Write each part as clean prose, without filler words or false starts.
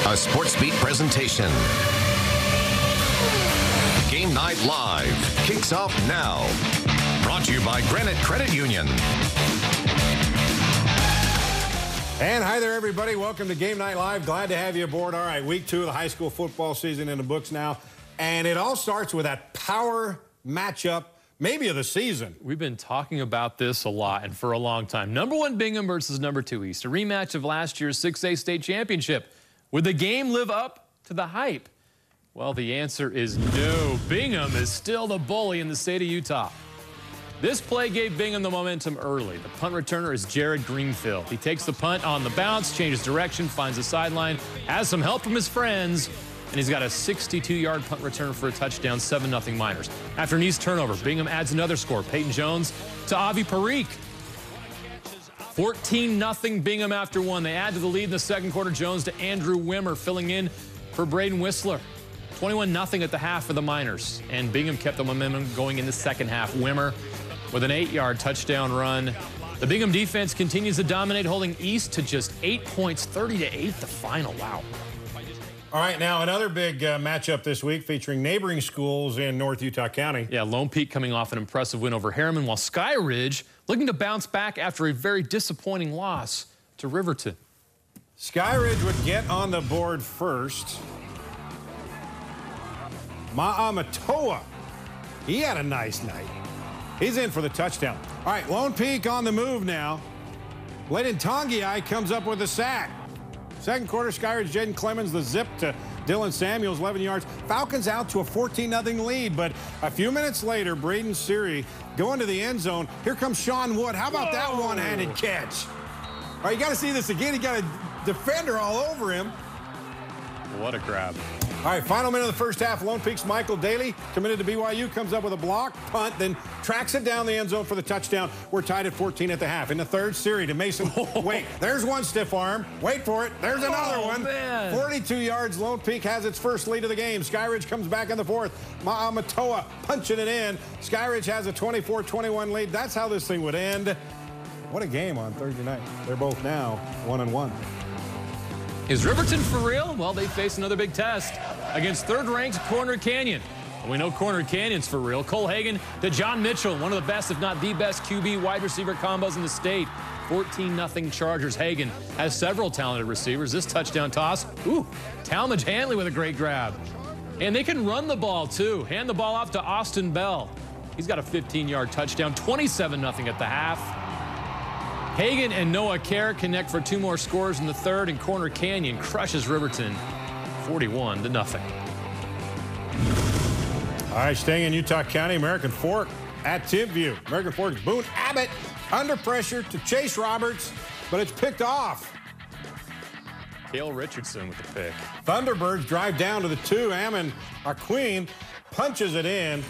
A SportsBeat presentation. Game Night Live kicks off now. Brought to you by Granite Credit Union. And hi there, everybody. Welcome to Game Night Live. Glad to have you aboard. All right, week 2 of the high school football season in the books now. And it all starts with that power matchup, maybe of the season. We've been talking about this a lot and for a long time. Number 1 Bingham versus number 2 East, a rematch of last year's 6A state championship. Would the game live up to the hype? Well, the answer is no. Bingham is still the bully in the state of Utah. This play gave Bingham the momentum early. The punt returner is Jared Greenfield. He takes the punt on the bounce, changes direction, finds the sideline, has some help from his friends, and he's got a 62-yard punt return for a touchdown, 7-0 Miners. After an East turnover, Bingham adds another score. Peyton Jones to Avi Parikh. 14-0 Bingham after 1. They add to the lead in the second quarter. Jones to Andrew Wimmer, filling in for Braden Whistler. 21-0 at the half for the Miners. And Bingham kept the momentum going in the second half. Wimmer with an 8-yard touchdown run. The Bingham defense continues to dominate, holding East to just 8 points, 30-8 the final. Wow. All right, now another big matchup this week featuring neighboring schools in North Utah County. Yeah, Lone Peak coming off an impressive win over Harriman, while Sky Ridge looking to bounce back after a very disappointing loss to Riverton. Sky Ridge would get on the board first. Ma'amatoa, he had a nice night. He's in for the touchdown. All right, Lone Peak on the move now. Layden Tongiai comes up with a sack. Second quarter, Sky Ridge, Jaden Clemens, the zip to Dylan Samuels, 11 yards. Falcons out to a 14-0 lead, but a few minutes later, Braden Seary going to the end zone. Here comes Sean Wood. How about that one-handed catch? All right, you got to see this again. He got a defender all over him. What a grab. All right, final minute of the first half. Lone Peak's Michael Daly, committed to BYU, comes up with a block, punt, then tracks it down the end zone for the touchdown. We're tied at 14 at the half. In the third, Seary to Mason. Wait, there's one stiff arm. Wait for it. There's another one. Man. 42 yards. Lone Peak has its first lead of the game. Sky Ridge comes back in the fourth. Ma'amatoa punching it in. Sky Ridge has a 24-21 lead. That's how this thing would end. What a game on Thursday night. They're both now 1-1. Is Riverton for real? Well, they face another big test against third-ranked Corner Canyon. And we know Corner Canyon's for real. Cole Hagan to John Mitchell, one of the best, if not the best, QB wide receiver combos in the state. 14-0 Chargers. Hagan has several talented receivers. This touchdown toss, Talmadge Hanley with a great grab. And they can run the ball, too. Hand the ball off to Austin Bell. He's got a 15-yard touchdown, 27-0 at the half. Hagan and Noah Kerr connect for 2 more scores in the third, and Corner Canyon crushes Riverton 41-0. All right, staying in Utah County, American Fork at Timpview. American Fork's Boone Abbott under pressure to Chase Roberts, but it's picked off. Cale Richardson with the pick. Thunderbirds drive down to the 2. Ammon Aqueen punches it in.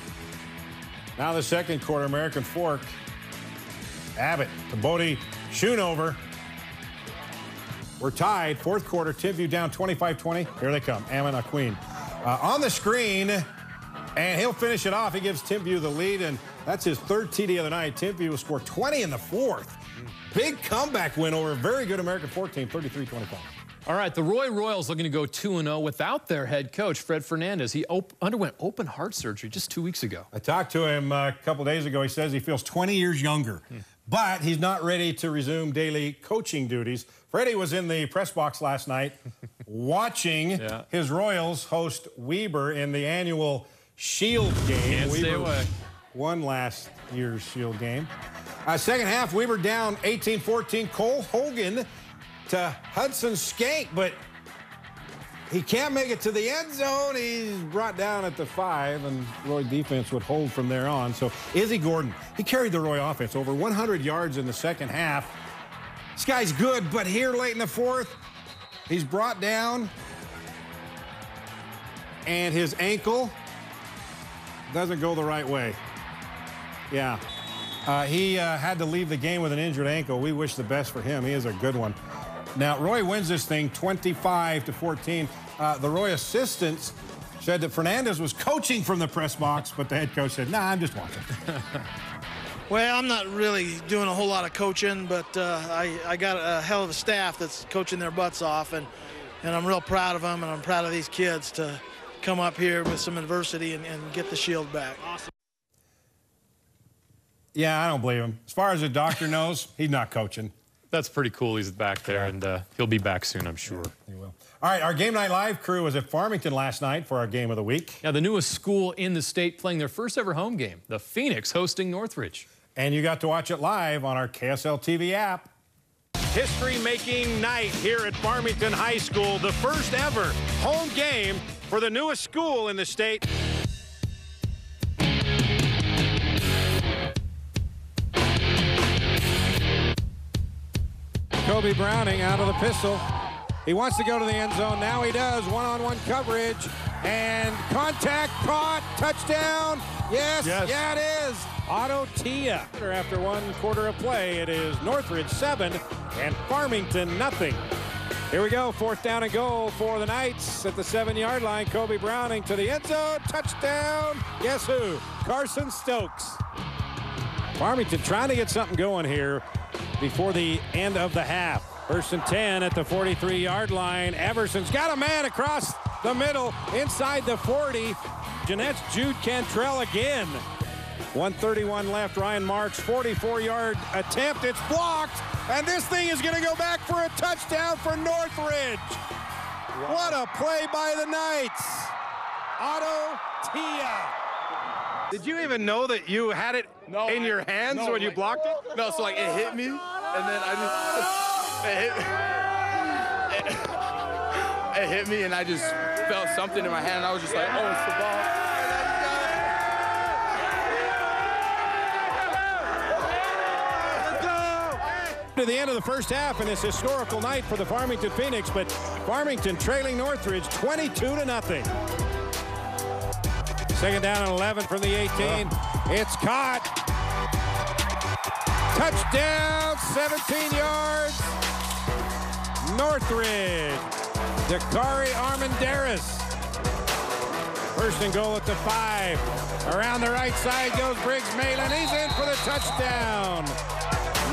Now the second quarter, American Fork. Abbott to Bodie Schoonover. We're tied. Fourth quarter, Timpview down 25-20. Here they come. Ammon Aqueen on the screen, and he'll finish it off. He gives Timpview the lead, and that's his third TD of the night. Timpview will score 20 in the fourth. Big comeback win over a very good American Fork team, 33-25. All right, the Roy Royals looking to go 2-0 without their head coach, Fred Fernandez. He underwent open heart surgery just 2 weeks ago. I talked to him a couple days ago. He says he feels 20 years younger, but he's not ready to resume daily coaching duties. Freddie was in the press box last night watching his Royals host Weber in the annual Shield game. Can't stay away. Won last year's Shield game. Second half, Weber down 18-14. Cole Hogan to Hudson Skank, but he can't make it to the end zone. He's brought down at the 5, and Roy defense would hold from there on. So Izzy Gordon, he carried the Roy offense over 100 yards in the second half. This guy's good, but here late in the fourth, he's brought down, and his ankle doesn't go the right way. Yeah. He had to leave the game with an injured ankle. We wish the best for him. He is a good one. Now, Roy wins this thing 25-14. The Roy assistants said that Fernandez was coaching from the press box, but the head coach said, nah, I'm just watching. Well, I'm not really doing a whole lot of coaching, but I got a hell of a staff that's coaching their butts off. And and I'm real proud of them, and I'm proud of these kids to come up here with some adversity and get the shield back. Awesome. Yeah, I don't believe him. As far as the doctor knows, he's not coaching. That's pretty cool. He's back there, and he'll be back soon, I'm sure. Yeah, he will. All right, our Game Night Live crew was at Farmington last night for our game of the week. Now, the newest school in the state playing their first ever home game, the Phoenix hosting Northridge. And you got to watch it live on our KSL TV app. History-making night here at Farmington High School, the first ever home game for the newest school in the state. Kobe Browning out of the pistol. He wants to go to the end zone. Now he does. One-on-one coverage. And contact, caught, touchdown. Yes, yeah, it is. Otto Tia. After 1 quarter of play, it is Northridge 7 and Farmington nothing. Here we go. 4th down and goal for the Knights at the 7-yard line. Kobe Browning to the end zone. Touchdown. Guess who? Carson Stokes. Farmington trying to get something going here before the end of the half. 1st and 10 at the 43-yard line. Everson's got a man across the middle inside the 40. Jeanette's Jude Cantrell again. 1:31 left. Ryan Marks, 44-yard attempt. It's blocked, and this thing is going to go back for a touchdown for Northridge. Wow. What a play by the Knights. Otto Tia. Did you even know that you had it in your hands when you blocked it? No, so like it hit me, and then it hit me, and I just felt something in my hand, and I was just like, oh, it's the ball. To the end of the first half in this historical night for the Farmington Phoenix, but Farmington trailing Northridge 22-0. 2nd down and 11 from the 18. It's caught. Touchdown, 17 yards. Northridge. Dakari Armandaris. 1st and goal at the 5. Around the right side goes Briggs Malin. He's in for the touchdown.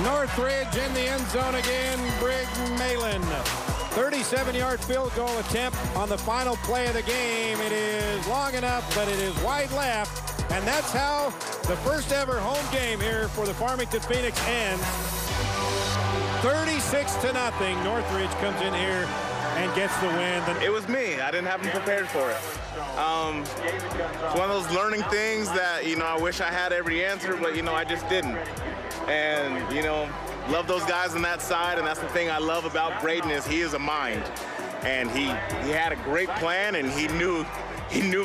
Northridge in the end zone again. Briggs Malin. 37-yard field goal attempt on the final play of the game. It is long enough, but it is wide left. And that's how the first ever home game here for the Farmington Phoenix ends. 36-0. Northridge comes in here and gets the win. It was me. I didn't have them prepared for it. It's one of those learning things that, I wish I had every answer, but, I just didn't. And, love those guys on that side, and that's the thing I love about Braden is he is a mind. And he had a great plan, and he knew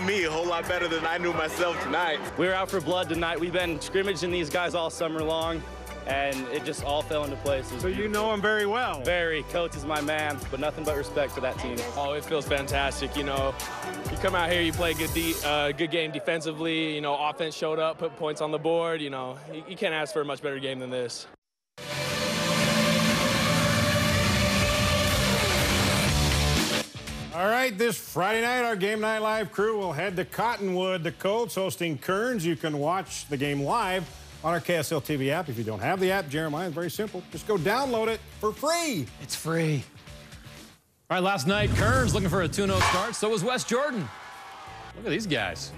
me a whole lot better than I knew myself tonight. We were out for blood tonight. We've been scrimmaging these guys all summer long, and it just all fell into place. So you know him very well. Very. Coach is my man, but nothing but respect for that team. Oh, it feels fantastic. You come out here, you play a good game defensively. Offense showed up, put points on the board. You can't ask for a much better game than this. All right, this Friday night, our Game Night Live crew will head to Cottonwood. The Colts hosting Kearns. You can watch the game live on our KSL TV app. If you don't have the app, Jeremiah, it's very simple. Just go download it for free. It's free. All right, last night, Kearns looking for a 2-0 start. So was West Jordan. Look at these guys.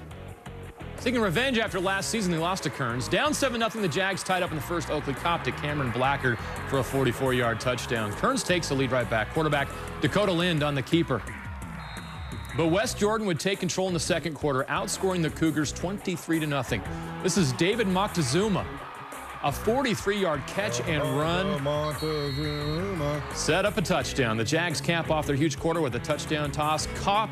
Seeking revenge after last season, they lost to Kearns. Down 7-0, the Jags tied up in the first. Oakley copped to Cameron Blackard for a 44-yard touchdown. Kearns takes the lead right back. Quarterback Dakota Lind on the keeper. But West Jordan would take control in the second quarter, outscoring the Cougars 23-0. This is David Moctezuma. A 43-yard catch and run. Set up a touchdown. The Jags cap off their huge quarter with a touchdown toss. Kopp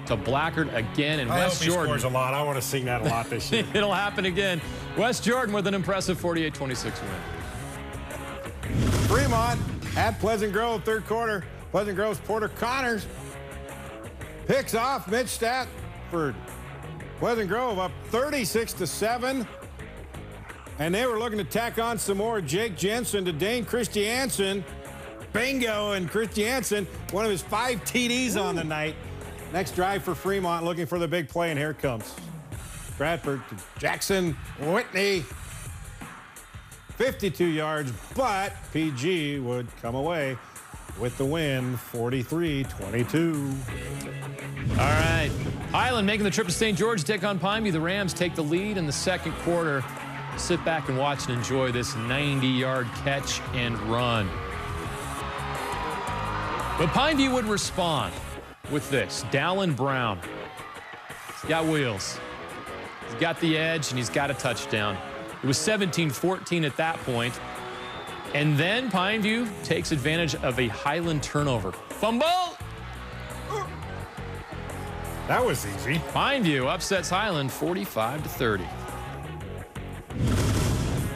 to Blackard again. And West Jordan scores a lot. I want to see that a lot this year. It'll happen again. West Jordan with an impressive 48-26 win. Fremont at Pleasant Grove, third quarter. Pleasant Grove's Porter Connors picks off Mitch Statford. Pleasant Grove up 36-7. And they were looking to tack on some more. Jake Jensen to Dane Christiansen. Bingo, and Christiansen, one of his 5 TDs on the night. Next drive for Fremont, looking for the big play, and here it comes. Bradford to Jackson Whitney. 52 yards, but PG would come away. with the win, 43-22. All right. Highland making the trip to St. George to take on Pineview. The Rams take the lead in the second quarter. Sit back and watch and enjoy this 90-yard catch and run. But Pineview would respond with this. Dallin Brown. He's got wheels. He's got the edge, and he's got a touchdown. It was 17-14 at that point. And then Pineview takes advantage of a Highland turnover. Fumble! That was easy. Pineview upsets Highland 45-30.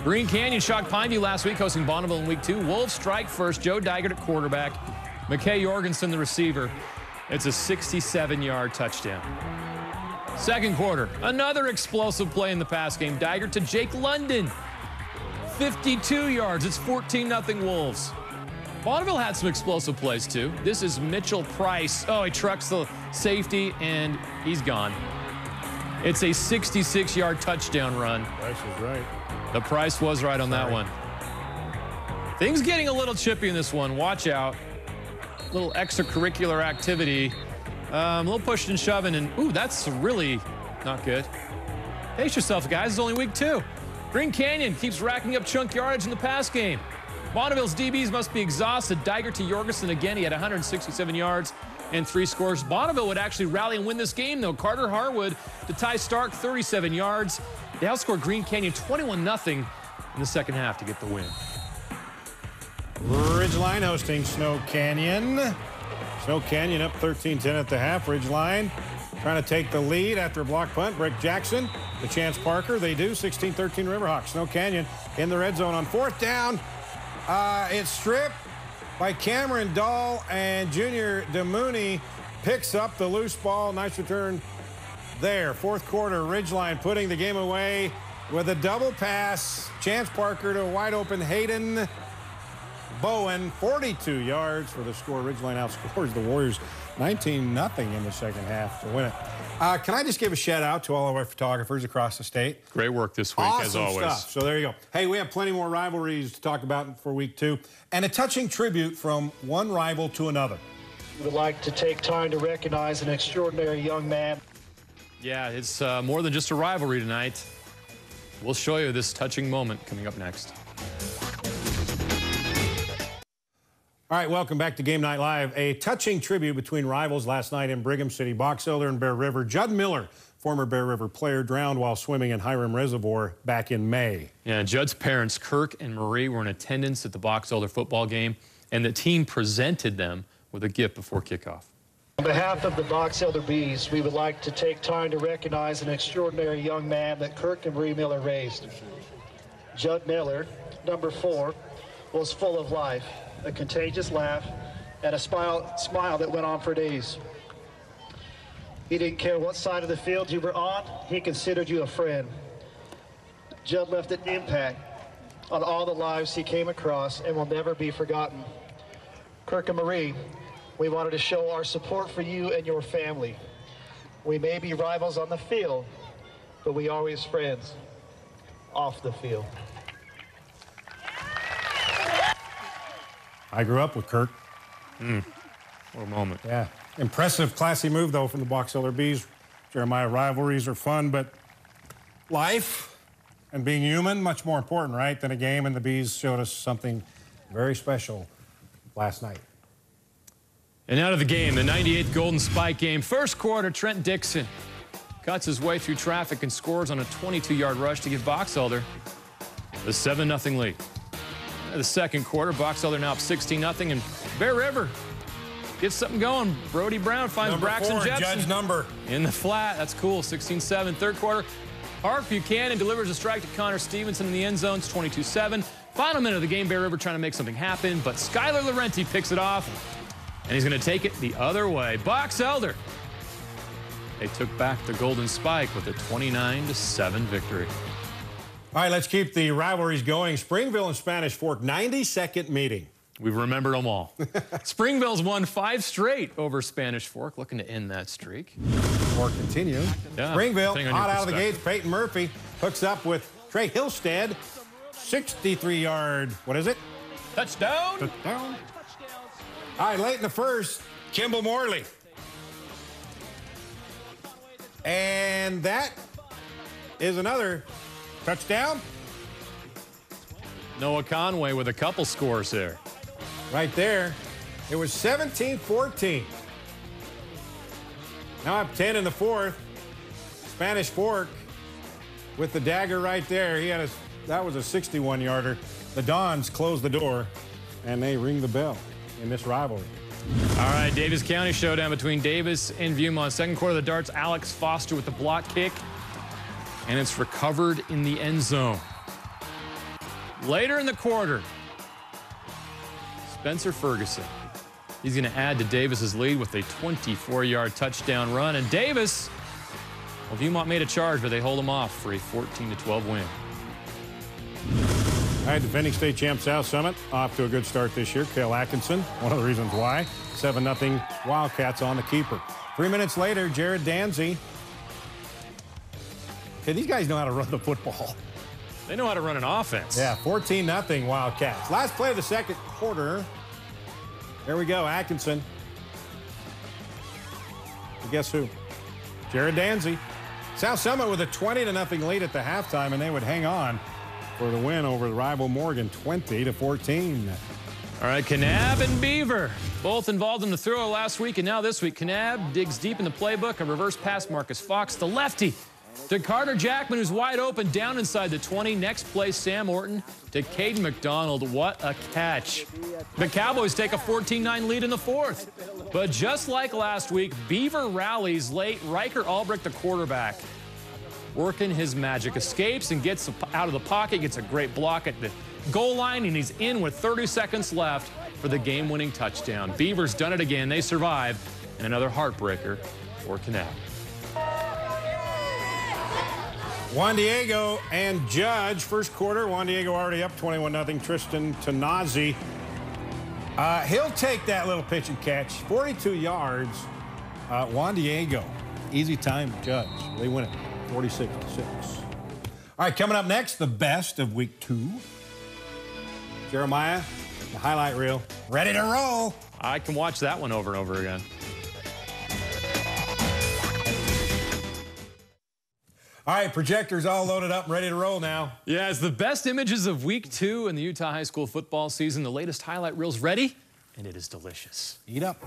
Green Canyon shocked Pineview last week, hosting Bonneville in week 2. Wolves strike first. Joe Dygert at quarterback. McKay Jorgensen, the receiver. It's a 67-yard touchdown. Second quarter, another explosive play in the pass game. Dygert to Jake London. 52 yards. It's 14-0 Wolves. Bonneville had some explosive plays, too. This is Mitchell Price. Oh, he trucks the safety, and he's gone. It's a 66-yard touchdown run. Price was right. The Price was right on that one. Things getting a little chippy in this one. Watch out. A little extracurricular activity. A little pushing and shoving, and, ooh, that's really not good. Pace yourself, guys. It's only week 2. Green Canyon keeps racking up chunk yardage in the pass game. Bonneville's DBs must be exhausted. Dygert to Jorgensen again. He had 167 yards and 3 scores. Bonneville would actually rally and win this game, though. Carter Harwood to Ty Stark, 37 yards. They outscored Green Canyon 21-0 in the second half to get the win. Ridgeline hosting Snow Canyon. Snow Canyon up 13-10 at the half. Ridgeline trying to take the lead after a block punt. Brick Jackson to Chance Parker. They do. 16-13 Riverhawks. Snow Canyon in the red zone on 4th down. It's stripped by Cameron Dahl, and Junior DeMooney picks up the loose ball. Nice return there. Fourth quarter, Ridgeline putting the game away with a double pass. Chance Parker to a wide open Hayden Bowen. 42 yards for the score. Ridgeline outscores the Warriors 19-0 in the second half to win it. Can I just give a shout out to all of our photographers across the state? Great work this week, awesome as always. Stuff. So there you go. Hey, we have plenty more rivalries to talk about for week 2, and a touching tribute from one rival to another. We would like to take time to recognize an extraordinary young man. Yeah, it's more than just a rivalry tonight. We'll show you this touching moment coming up next. All right, welcome back to Game Night Live. A touching tribute between rivals last night in Brigham City. Box Elder and Bear River. Judd Miller, former Bear River player, drowned while swimming in Hiram Reservoir back in May. Yeah, Judd's parents, Kirk and Marie, were in attendance at the Box Elder football game, and the team presented them with a gift before kickoff. On behalf of the Box Elder Bees, we would like to take time to recognize an extraordinary young man that Kirk and Marie Miller raised. Judd Miller, number 4, was full of life, a contagious laugh, and a smile that went on for days. He didn't care what side of the field you were on, he considered you a friend. Judd left an impact on all the lives he came across and will never be forgotten. Kirk and Marie, we wanted to show our support for you and your family. We may be rivals on the field, but we are always friends off the field. I grew up with Kirk. What a moment. Yeah. Impressive, classy move, though, from the Box Elder Bees. Jeremiah, rivalries are fun, but life and being human, much more important, right, than a game, and the Bees showed us something very special last night. And out of the game, the 98th Golden Spike game. First quarter, Trent Dixon cuts his way through traffic and scores on a 22-yard rush to give Box Elder the 7-0 lead. The second quarter, Box Elder now up 16-0, and Bear River gets something going. Brody Brown finds Number Braxton 4, Jepson Judge number. in the flat. That's cool, 16-7. Third quarter, Hark Buchanan delivers a strike to Connor Stevenson in the end zone. It's 22-7. Final minute of the game, Bear River trying to make something happen, but Skylar Laurenti picks it off, and he's going to take it the other way. Box Elder, they took back the Golden Spike with a 29-7 victory. All right, let's keep the rivalries going. Springville and Spanish Fork, 92nd meeting. We've remembered them all. Springville's won 5 straight over Spanish Fork, looking to end that streak. Or continue. Yeah, Springville, hot out of the gates. Peyton Murphy hooks up with Trey Hillstead. 63-yard, what is it? Touchdown. Touchdown. All right, late in the first, Kimball Morley. And that is another touchdown. Noah Conway with a couple scores there. Right there. It was 17-14. Now up 10 in the fourth. Spanish Fork with the dagger right there. That was a 61-yarder. The Dons close the door, and they ring the bell in this rivalry. All right, Davis County showdown between Davis and Viewmont. Second quarter of the darts, Alex Foster with the block kick, and it's recovered in the end zone. Later in the quarter, Spencer Ferguson. He's going to add to Davis's lead with a 24-yard touchdown run. And Davis, well, Viewmont made a charge, but they hold him off for a 14-12 win. All right, defending state champ South Summit off to a good start this year. Cale Atkinson, one of the reasons why. 7-0 Wildcats on the keeper. 3 minutes later, Jared Danzy. Okay, these guys know how to run the football. They know how to run an offense. Yeah, 14-0 Wildcats. Last play of the second quarter. There we go, Atkinson. And guess who? Jared Danzy. South Summit with a 20-0 lead at the halftime, and they would hang on for the win over the rival Morgan, 20-14. All right, Kanab and Beaver, both involved in the throw last week, and now this week, Kanab digs deep in the playbook. A reverse pass, Marcus Fox, the lefty, to Carter Jackman, who's wide open, down inside the 20. Next play, Sam Orton to Caden McDonald. What a catch. The Cowboys take a 14-9 lead in the fourth. But just like last week, Beaver rallies late. Riker Albrecht, the quarterback, working his magic, escapes and gets out of the pocket, gets a great block at the goal line, and he's in with 30 seconds left for the game-winning touchdown. Beavers done it again. They survive, and another heartbreaker for Kanab. Juan Diego and Judge, first quarter. Juan Diego already up 21-0. Tristan Tanazi. He'll take that little pitch and catch. 42 yards. Juan Diego. Easy time, Judge. They win it 46-6. All right, coming up next, the best of week 2. Jeremiah, the highlight reel. Ready to roll. I can watch that one over and over again. All right, projectors all loaded up and ready to roll now. Yeah, it's the best images of week 2 in the Utah high school football season. The latest highlight reel's ready, and it is delicious. Eat up.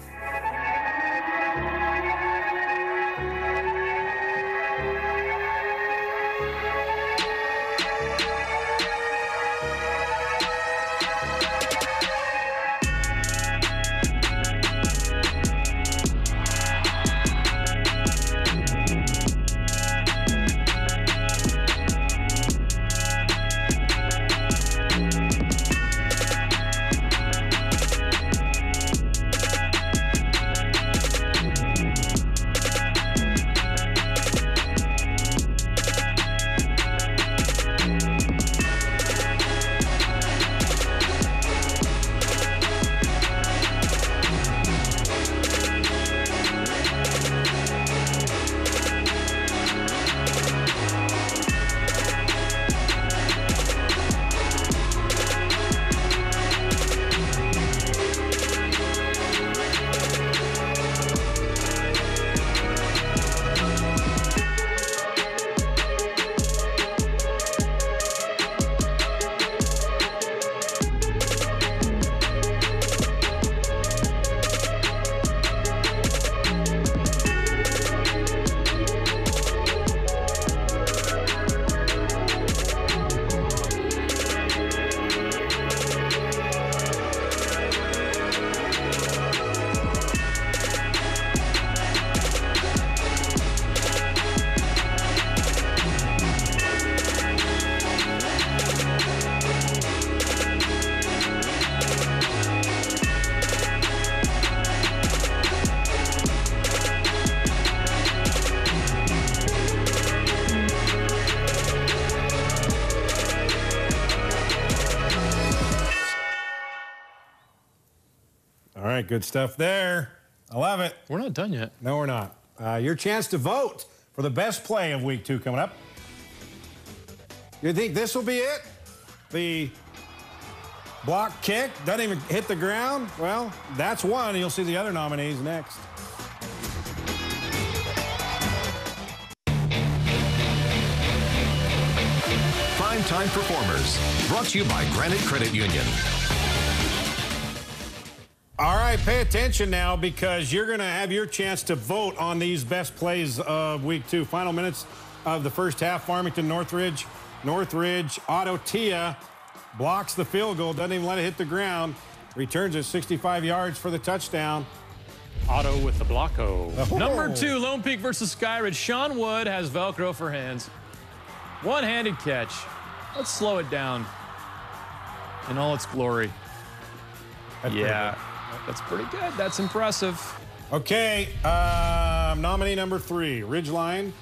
All right, good stuff there. I love it. We're not done yet. No, we're not. Your chance to vote for the best play of week 2 coming up. You think this will be it? The Block kick, doesn't even hit the ground. Well, that's one. You'll see the other nominees next. Primetime Performers, brought to you by Granite Credit Union. All right, pay attention now because you're going to have your chance to vote on these best plays of week 2. Final minutes of the first half, Farmington, Northridge. Northridge, Otto Tia blocks the field goal, doesn't even let it hit the ground. Returns it 65 yards for the touchdown. Otto with the blocko. Oh. Number 2, Lone Peak versus Skyridge. Sean Wood has Velcro for hands. One-handed catch. Let's slow it down in all its glory. That's pretty good. That's impressive. Okay, nominee number 3, Ridgeline.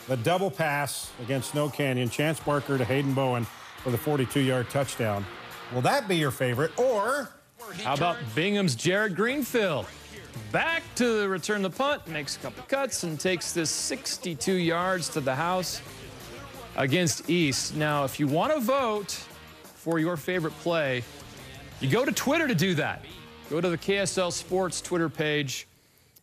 The double pass against Snow Canyon. Chance Barker to Hayden Bowen for the 42-yard touchdown. Will that be your favorite? Or how about Bingham's Jared Greenfield? Back to return the punt, makes a couple cuts, and takes this 62 yards to the house against East. Now, if you want to vote for your favorite play, you go to Twitter to do that. Go to the KSL Sports Twitter page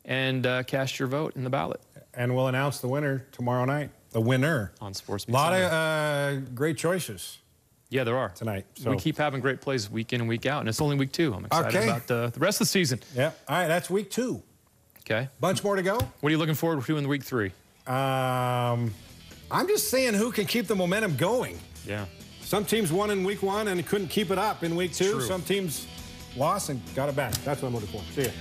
and cast your vote in the ballot. And we'll announce the winner tomorrow night. The winner. On SportsBeat. A lot of great choices. Yeah, there are. Tonight. So. We keep having great plays week in and week out, and it's only week 2. I'm excited about the rest of the season. Yeah. All right, that's week 2. Okay. Bunch more to go. What are you looking forward to in week 3? I'm just saying who can keep the momentum going. Yeah. Some teams won in week 1 and couldn't keep it up in week 2. True. Some teams lost and got it back. That's what I'm looking for. See ya.